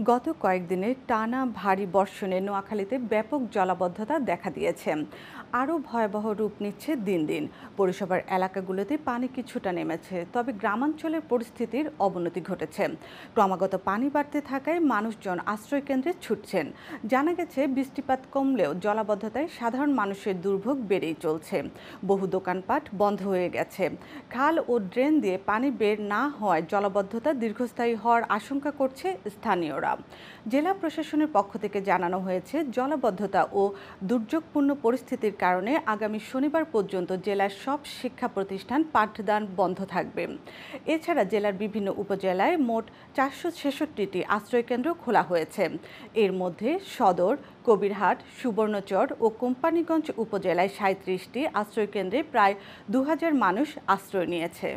গত কয়েকদিনে টানা ভারী বর্ষণে নোয়াখালীতে ব্যাপক জলাবদ্ধতা দেখা দিয়েছে। আরও ভয়াবহ রূপ নিচ্ছে দিন দিন। পৌরসভার এলাকাগুলোতে পানি কিছুটা নেমেছে, তবে গ্রামাঞ্চলের পরিস্থিতির অবনতি ঘটেছে। ক্রমাগত পানি বাড়তে থাকায় মানুষজন আশ্রয়কেন্দ্রে ছুটছেন। জানা গেছে, বৃষ্টিপাত কমলেও জলাবদ্ধতায় সাধারণ মানুষের দুর্ভোগ বেড়েই চলছে। বহু দোকানপাট বন্ধ হয়ে গেছে। খাল ও ড্রেন দিয়ে পানি বের না হওয়ায় জলাবদ্ধতা দীর্ঘস্থায়ী হওয়ার আশঙ্কা করছে স্থানীয়রা। জেলা প্রশাসনের পক্ষ থেকে জানানো হয়েছে, জলাবদ্ধতা ও দুর্যোগপূর্ণ পরিস্থিতির কারণে আগামী শনিবার পর্যন্ত জেলার সব শিক্ষা প্রতিষ্ঠান পাঠদান বন্ধ থাকবে। এছাড়া জেলার বিভিন্ন উপজেলায় মোট 466টি আশ্রয়কেন্দ্র খোলা হয়েছে। এর মধ্যে সদর, কবিরহাট, সুবর্ণচর ও কোম্পানীগঞ্জ উপজেলায় 37টি আশ্রয়কেন্দ্রে প্রায় 2000 মানুষ আশ্রয় নিয়েছে।